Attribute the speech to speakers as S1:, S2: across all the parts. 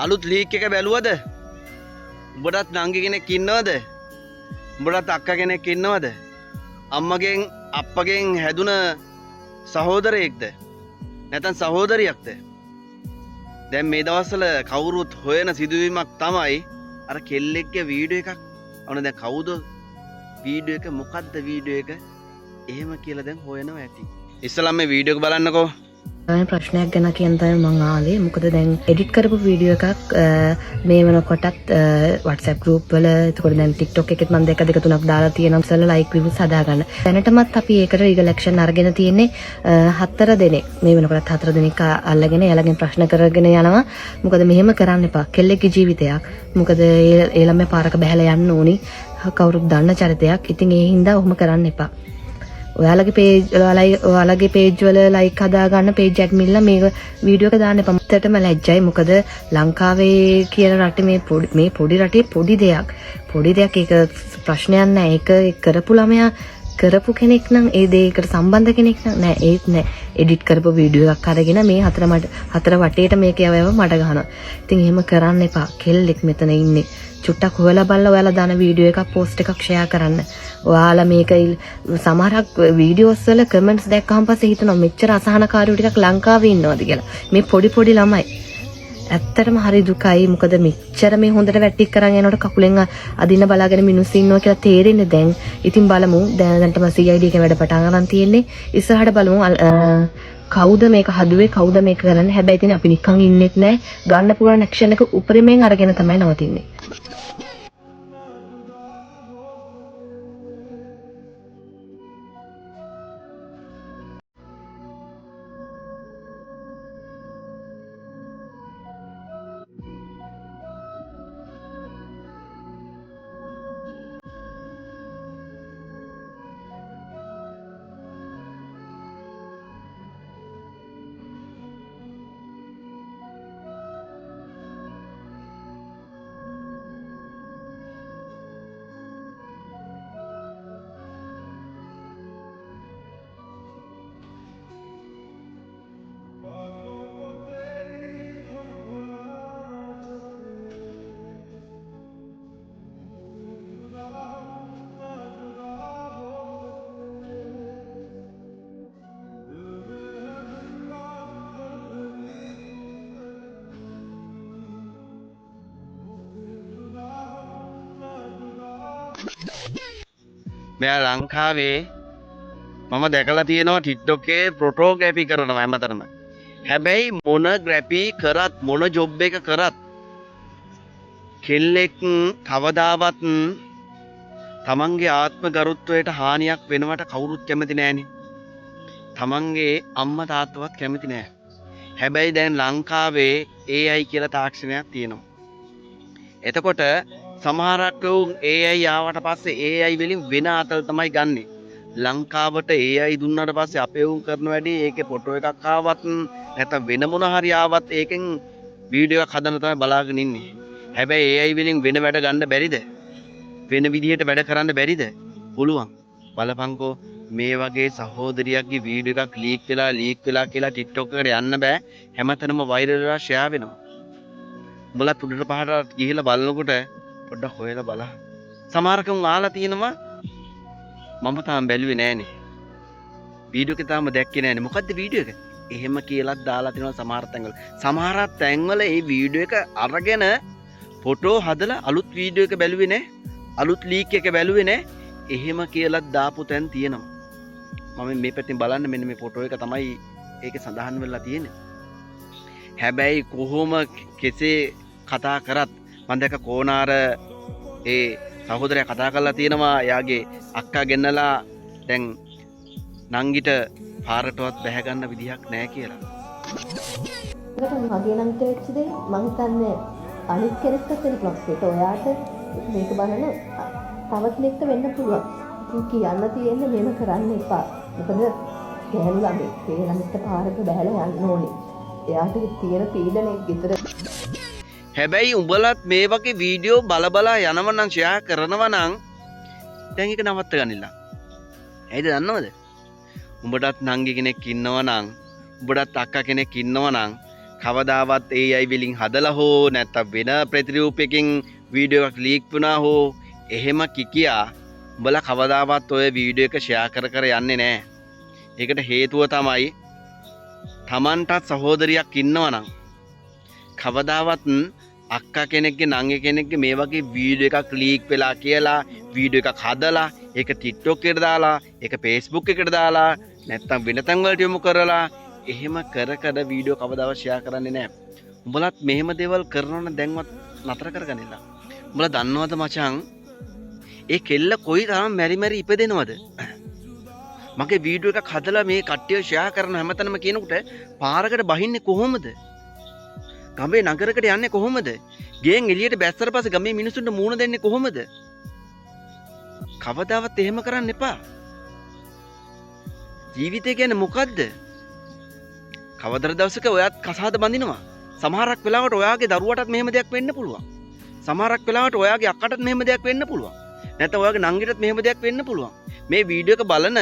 S1: අලුත් ලීක් එක බැලුවද? උඹටත් නංගි කෙනෙක් ඉන්නවද? උඹටත් අක්කා කෙනෙක් ඉන්නවද? අම්මගෙන් අප්පගෙන් හැදුන සහෝදරයෙක්ද? නැත්නම් සහෝදරියක්ද? දැන් මේ දවස්වල කවුරුත් හොයන සිදුවීමක් තමයි අර කෙල්ලෙක්ගේ වීඩියෝ එකක්. ඔන්න දැන් කවුද වීඩියෝ එක මොකද්ද වීඩියෝ එක? එහෙම කියලා දැන් හොයනවා ඇති. ඉස්සලා මේ වීඩියෝ එක බලන්නකෝ.
S2: ප්‍රශ්නයක් ගැන කියන්න තමයි මම ආවේ. මොකද දැන් එඩිට් කරපු වීඩියෝ එකක් මේ වෙනකොටත් WhatsApp group වල, එතකොට දැන් TikTok එකෙත් මම දෙක තුනක් දාලා තියෙනවා. ඉස්සෙල්ලා like reviews හදාගන්න. දැනටමත් අපි ඒකට legal action අරගෙන තියෙන්නේ 4 දෙනෙක්. මේ වෙනකොටත් 4 දෙනෙක් අල්ලගෙන එයාලගෙන් ප්‍රශ්න කරගෙන යනවා. මොකද මෙහෙම කරන්න එපා. කෙල්ලෙක්ගේ ජීවිතයක්. මොකද ඒ ළමයා පාරක බහැලා යන්න ඕනි. කවුරුත් දන්න චරිතයක්. ඉතින් ඒ හින්දා ඔහොම කරන්න එපා. ඔයාලගේ පේජ් වල ලයික් හදාගන්න පේජ් ඇඩ්මින්ලා මේක වීඩියෝ එක දාන්න එපා. මටම ලැජ්ජයි. මොකද ලංකාවේ කියන රටේ මේ පොඩි රටේ පොඩි දෙයක් ඒක ප්‍රශ්නයක් නෑ. ඒක කරපු ළමයා කරපු කෙනෙක් නම් ඒ දෙයකට සම්බන්ධ කෙනෙක් නම් නෑ. ඒත් නෑ. එඩිට් කරපු වීඩියෝ එකක් අරගෙන මේ හතර වටේට මේක යවව මඩ ගහනවා. ඉතින් එහෙම කරන්න එපා. කෙල්ලෙක් මෙතන ඉන්නේ. චුට්ටක් හොයලා බලලා ඔයාලා දාන වීඩියෝ එකක් පෝස්ට් එකක් ෂෙයා කරන්න. ඔයාලා මේක සමහරක් වීඩියෝස් වල කමෙන්ට්ස් දැක්කම පස්සේ හිතනවා මෙච්චර අසහනකාරයෝ ටිකක් ලංකාවේ ඉන්නවද කියලා. මේ පොඩි ළමයි. ඇත්තටම හරි දුකයි. මොකද මෙච්චර මේ හොඳට වැටික් කරන් යනකොට කකුලෙන් අදින්න බලාගෙන මිනිස්සු ඉන්නවා කියලා තේරෙන්නේ දැන්. ඉතින් බලමු. දැනටම CID එකේ වැඩ පටන් ගන්න තියෙන්නේ. ඉස්සරහට බලමු කවුද මේක හදුවේ, කවුද මේක කරන්නේ. හැබැයි ඉතින් අපි නිකන් ඉන්නෙත් නෑ. ගන්න පුළුවන් ඇක්ෂන් එක උපරිමයෙන් අරගෙන තමයි නවතින්නේ.
S1: මෙයා ලංකාවේ මම දැකලා තියෙනවා TikTok එකේ ෆොටෝග්‍රැෆි කරනවා හැමතරම. හැබැයි මොන ග්‍රැෆි කරත් මොන ජොබ් එක කරත් කෙල්ලෙක් කවදාවත් තමන්ගේ ආත්ම ගරුත්වයට හානියක් වෙනවට කවුරුත් කැමති නෑනේ. තමන්ගේ අම්මා තාත්තවත් කැමති නෑ. හැබැයි දැන් ලංකාවේ AI කියලා තාක්ෂණයක් තියෙනවා. එතකොට සමහරක් AI ආවට පස්සේ AI වලින් වෙන අතල් තමයි ගන්නෙ. ලංකාවට AI දුන්නාට පස්සේ අපේ උන් කරන වැඩේ ඒකේ ෆොටෝ එකක් ආවත් නැත්නම් වෙන මොන හරි ආවත් ඒකෙන් වීඩියෝ එකක් හදන්න තමයි බලාගෙන ඉන්නේ. හැබැයි AI වලින් වෙන වැඩ ගන්න බැරිද? වෙන විදිහට වැඩ කරන්න බැරිද? පුළුවන්. බලපංකෝ මේ වගේ සහෝදරියක්ගේ වීඩියෝ එකක් ලීක් වෙලා කියලා TikTok එකට යන්න බෑ. හැමතැනම වෛරල් වෙලා ෂෙයා වෙනවා. උඹලා තුඩට පහට ගිහිල්ලා බලනකොට පොඩ්ඩක් හොයලා බලන්න. සමහරකම් ආලා තියෙනවා මම තාම බැලුවේ නෑනේ. වීඩියෝ එක තාම දැක්කේ නෑනේ. මොකද්ද වීඩියෝ එක? එහෙම කියලාත් දාලා තියෙනවා සමහර තැන්වල. සමහර තැන්වල මේ වීඩියෝ එක අරගෙන ෆොටෝ හදලා අලුත් වීඩියෝ එක බැලුවේ නෑ. අලුත් ලීක් එක බැලුවේ නෑ. එහෙම කියලාත් දාපු තැන් තියෙනවා. මම මේ පැත්තෙන් බලන්න මෙන්න මේ ෆොටෝ එක තමයි ඒකේ සඳහන් වෙලා තියෙන්නේ. හැබැයි කොහොම කෙසේ කතා කරත් මම දැක කෝනාර ඒ සහෝදරයා කතා කරලා තියෙනවා යාගේ අක්කා ගෙන්නලා දැන් නංගිට පාරටවත් බැහැ ගන්න විදිහක් නැහැ කියලා.
S2: ඒකට මගේ නම් වෙච්ච දේ මම හිතන්නේ අනිත් කෙනෙක්ට වෙන ප්‍රශ්නෙට ඔයාට මේක බලන තවත් කෙනෙක්ට වෙන්න පුළුවන්. ඉතින් කියන්න තියෙන්නේ මෙහෙම කරන්න එපා. මොකද ගැහණු ළමෙක් ඒ ළමෙක්ට පාරක බහැලා යන්න ඕනේ. එයාට තියෙන පීඩනයක් විතර.
S1: හැබැයි උඹලත් මේ වගේ වීඩියෝ බලබලා යනවා නම් ෂෙයා කරනවා නම් දැන් ඒක නවත්ත ගන්නilla. ඇයිද දන්නවද? උඹටත් නංගි කෙනෙක් ඉන්නවා නම් උඹටත් අක්කා කෙනෙක් ඉන්නවා නම් කවදාවත් AI වලින් හදලා හෝ නැත්නම් වෙන ප්‍රතිරූපයකින් වීඩියෝ එකක් ලීක් වුණා හෝ එහෙම කිකියා උඹලා කවදාවත් ඔය වීඩියෝ එක ෂෙයා කර යන්නේ නැහැ. ඒකට හේතුව තමයි Tamanටත් සහෝදරියක් ඉන්නවනම් කවදාවත් අක්කා කෙනෙක්ගේ නංගි කෙනෙක්ගේ මේ වගේ වීඩියෝ එකක් ලීක් වෙලා කියලා වීඩියෝ එකක් හදලා ඒක TikTok එකට දාලා ඒක Facebook එකට දාලා නැත්නම් වෙන තැන් වලට යොමු කරලා එහෙම කර වීඩියෝ කවදාවත් ෂෙයා කරන්නේ නැහැ. උඹලත් මෙහෙම දේවල් කරනවනම් දැන්වත් නතර කරගන්නilla. උඹලා දන්නවද මචං? ඒ කෙල්ල කොයි තරම් මැරි ඉපදෙනවද? මගේ වීඩියෝ එකක් හදලා මේ කට්ටිය ෂෙයා කරන හැමතැනම කියනකොට පාරකට බහින්නේ කොහොමද? ගමේ නගරකට යන්නේ කොහොමද? ගෙන් එළියට බැස්සට පස්සේ ගමේ මිනිස්සුන්ට මූණ දෙන්නේ කොහොමද? කවදාවත් එහෙම කරන්න එපා. ජීවිතය කියන්නේ මොකද්ද? කවදර දවසක ඔයත් කසාද බඳිනවා. සමහරක් වෙලාවට ඔයාගේ දරුවටත් මෙහෙම දෙයක් වෙන්න පුළුවන්. සමහරක් වෙලාවට ඔයාගේ අක්කටත් මෙහෙම දෙයක් වෙන්න පුළුවන්. නැත්නම් ඔයාගේ නංගිටත් මෙහෙම දෙයක් වෙන්න පුළුවන්. මේ වීඩියෝ එක බලන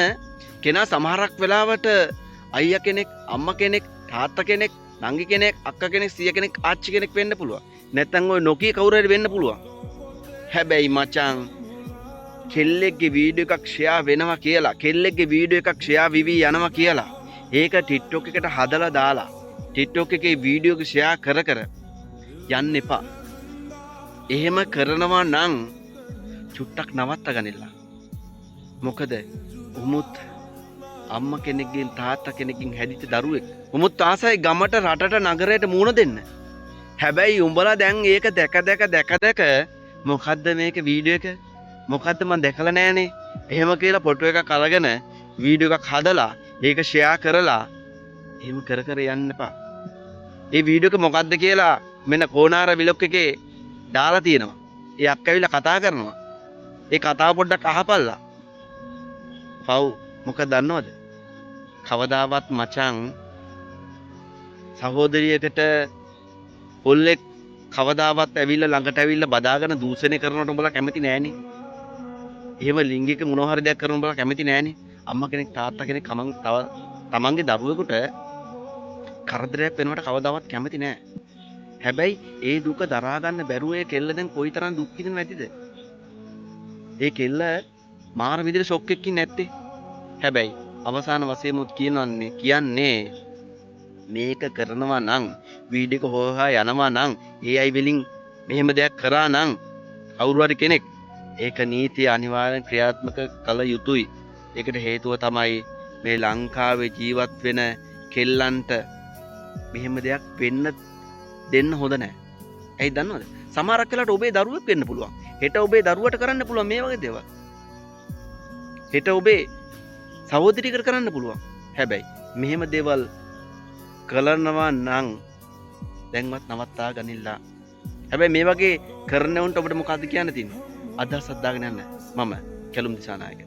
S1: කෙනා සමහරක් වෙලාවට අයියා කෙනෙක්, අම්මා කෙනෙක්, තාත්තා කෙනෙක්, නංගි කෙනෙක්, අක්කා කෙනෙක්, සීයා කෙනෙක්, ආච්චි කෙනෙක් වෙන්න පුළුවන්. නැත්නම් ඔය නොකිය කවුරු හරි වෙන්න පුළුවන්. හැබැයි මචං කෙල්ලෙක්ගේ වීඩියෝ එකක් ෂෙයා වෙනවා කියලා, කෙල්ලෙක්ගේ වීඩියෝ එකක් ෂෙයා විවි යනවා කියලා ඒක TikTok එකට හදලා දාලා TikTok එකේ වීඩියෝ එක ෂෙයා කර යන්න එපා. එහෙම කරනවා නම් චුට්ටක් නවත්ත ගනින්න. මොකද උමුත් අම්මා කෙනෙක්ගෙන් තාත්තා කෙනෙක්ගෙන් හැදිච්ච දරුවෙක්. උමුත් ආසයි ගමට රටට නගරයට මූණ දෙන්න. හැබැයි උඹලා දැන් ඒක දැක මොකද්ද මේක වීඩියෝ එක? මොකද්ද මන් දැකලා නෑනේ. එහෙම කියලා ෆොටෝ එකක් අරගෙන වීඩියෝ එකක් හදලා ඒක ෂෙයා කරලා එහෙම කර යන්න එපා. ඒ වීඩියෝ එක මොකද්ද කියලා මෙන්න කෝනාර විලොක් එකේ දාලා තියෙනවා. ඒ අක්කවිලා කතා කරනවා. ඒ කතාව පොඩ්ඩක් අහපල්ලා. පව් මොකද දන්නවද? කවදාවත් මචං සහෝදරියකට පොල්ලෙක් කවදාවත් ඇවිල්ලා ළඟට ඇවිල්ලා බදාගෙන දූෂණය කරනවට උඹලා කැමති නෑනේ. එහෙම ලිංගික මොනවා හරි දෙයක් කරන උඹලා කැමති නෑනේ. අම්මා කෙනෙක් තාත්තා කෙනෙක් තමන්ගේ දරුවෙකුට කරදරයක් වෙනවට කවදාවත් කැමති නෑ. හැබැයි ඒ දුක දරා ගන්න බැරුව ඒ කෙල්ල දැන් කොයිතරම් දුක් විඳිනවද ඇතිද? ඒ කෙල්ල මාර විදිහට ෂොක් එකකින් නැත්තේ. හැබැයි අවසාන වශයෙන්ම කියන්නේ මේක කරනවා නම් වීඩියෝ එක හොයා යනවා නම් AI වලින් මෙහෙම දෙයක් කරා නම් කවුරු හරි කෙනෙක් ඒක නීතිය අනිවාර්යෙන් ක්‍රියාත්මක කළ යුතුයි. ඒකට හේතුව තමයි මේ ලංකාවේ ජීවත් වෙන කෙල්ලන්ට මෙහෙම දෙයක් වෙන්න දෙන්න හොඳ නැහැ. ඇයි දන්නවද? සමහරක් වෙලාවට ඔබේ දරුවෙක් වෙන්න පුළුවන්. හෙට ඔබේ දරුවට කරන්න පුළුවන් මේ වගේ දේවල්. හෙට ඔබේ සහෝදරියකට කරන්න පුළුවන්. හැබැයි මෙහෙම දේවල් කලනවා නම් දැන්වත් නවත්තා ගනිilla. හැබැයි මේ වගේ කරන උන්ට ඔබට මොකද්ද කියන්න තියෙන්නේ? අදහසක් දාගෙන යන්න. මම කැලුම් දිසානායක.